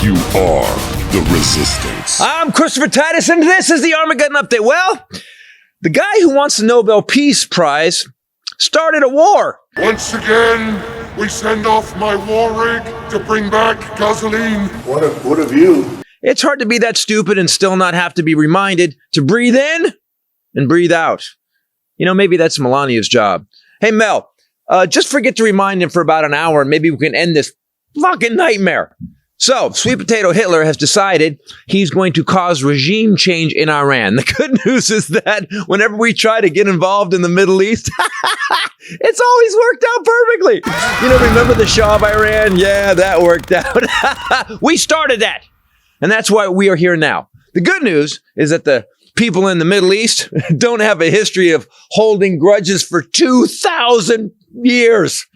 You are the resistance. I'm Christopher Titus, and this is the Armageddon Update. Well, the guy who wants the Nobel Peace Prize started a war. Once again, we send off my war rig to bring back gasoline. What of you? It's hard to be that stupid and still not have to be reminded to breathe in and breathe out. You know, maybe that's Melania's job. Hey, Mel, just forget to remind him for about an hour and maybe we can end this fucking nightmare. So, Sweet Potato Hitler has decided he's going to cause regime change in Iran. The good news is that whenever we try to get involved in the Middle East, it's always worked out perfectly. You know, remember the Shah of Iran? Yeah, that worked out. We started that. And that's why we are here now. The good news is that the people in the Middle East don't have a history of holding grudges for 2,000 years.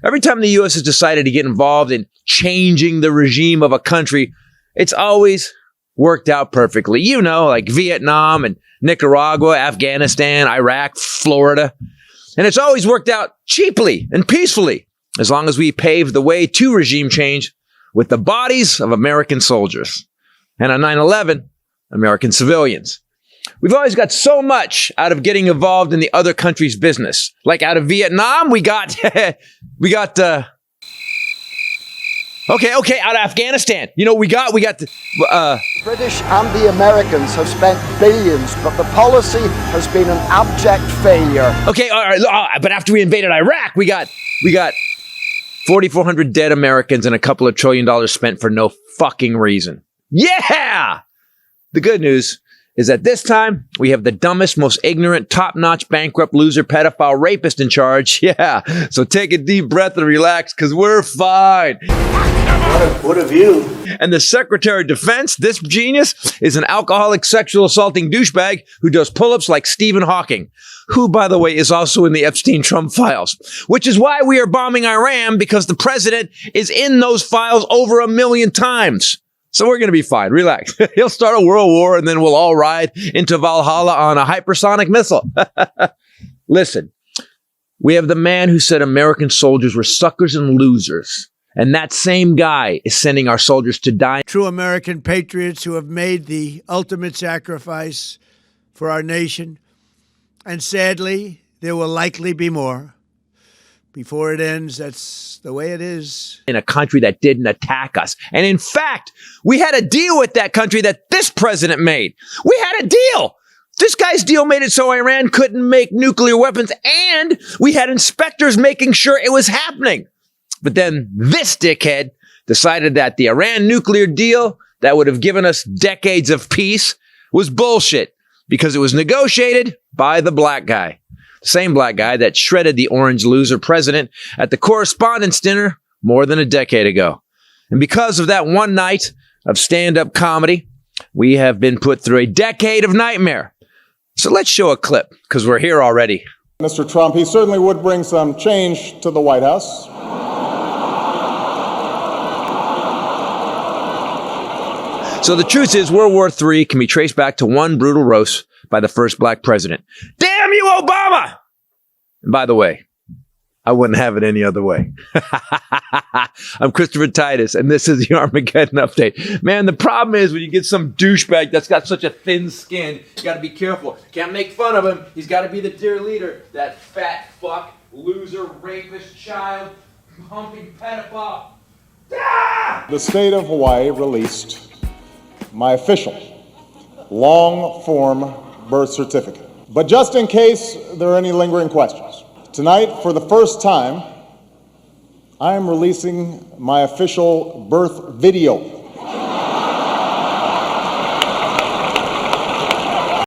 Every time the U.S. has decided to get involved in changing the regime of a country, it's always worked out perfectly. You know, like Vietnam and Nicaragua, Afghanistan, Iraq, Florida. And it's always worked out cheaply and peacefully, as long as we pave the way to regime change with the bodies of American soldiers. And on 9/11, American civilians. We've always got so much out of getting involved in the other country's business. Like out of Vietnam, we got, out of Afghanistan. You know, we got the British and the Americans have spent billions, but the policy has been an abject failure. Okay, all right, but after we invaded Iraq, we got 4,400 dead Americans and a couple of $1 trillion spent for no fucking reason. Yeah! The good news is that this time we have the dumbest, most ignorant, top-notch, bankrupt, loser, pedophile, rapist in charge. Yeah, so take a deep breath and relax, because we're fine. What of you? And the Secretary of Defense, this genius, is an alcoholic, sexual assaulting douchebag who does pull-ups like Stephen Hawking, who, by the way, is also in the Epstein Files, which is why we are bombing Iran, because the president is in those files over 1 million times. So we're going to be fine. Relax. He'll start a world war and then we'll all ride into Valhalla on a hypersonic missile. Listen, we have the man who said American soldiers were suckers and losers. And that same guy is sending our soldiers to die. True American patriots who have made the ultimate sacrifice for our nation. And sadly, there will likely be more. Before it ends, that's the way it is. In a country that didn't attack us. And in fact, we had a deal with that country that this president made. We had a deal. This guy's deal made it so Iran couldn't make nuclear weapons, and we had inspectors making sure it was happening. But then this dickhead decided that the Iran nuclear deal that would have given us decades of peace was bullshit because it was negotiated by the black guy. The same black guy that shredded the orange loser president at the Correspondents' Dinner more than a decade ago. And because of that one night of stand-up comedy, we have been put through a decade of nightmare. So let's show a clip, because we're here already. Mr. Trump, he certainly would bring some change to the White House. So the truth is, World War III can be traced back to one brutal roast by the first black president. Damn you, Obama! And by the way, I wouldn't have it any other way. I'm Christopher Titus, and this is the Armageddon Update. Man, the problem is when you get some douchebag that's got such a thin skin, you gotta be careful. Can't make fun of him. He's gotta be the dear leader. That fat fuck, loser, rapist, child, humping pedophile. Ah! The state of Hawaii released my official long-form birth certificate. But just in case there are any lingering questions, tonight, for the first time, I am releasing my official birth video.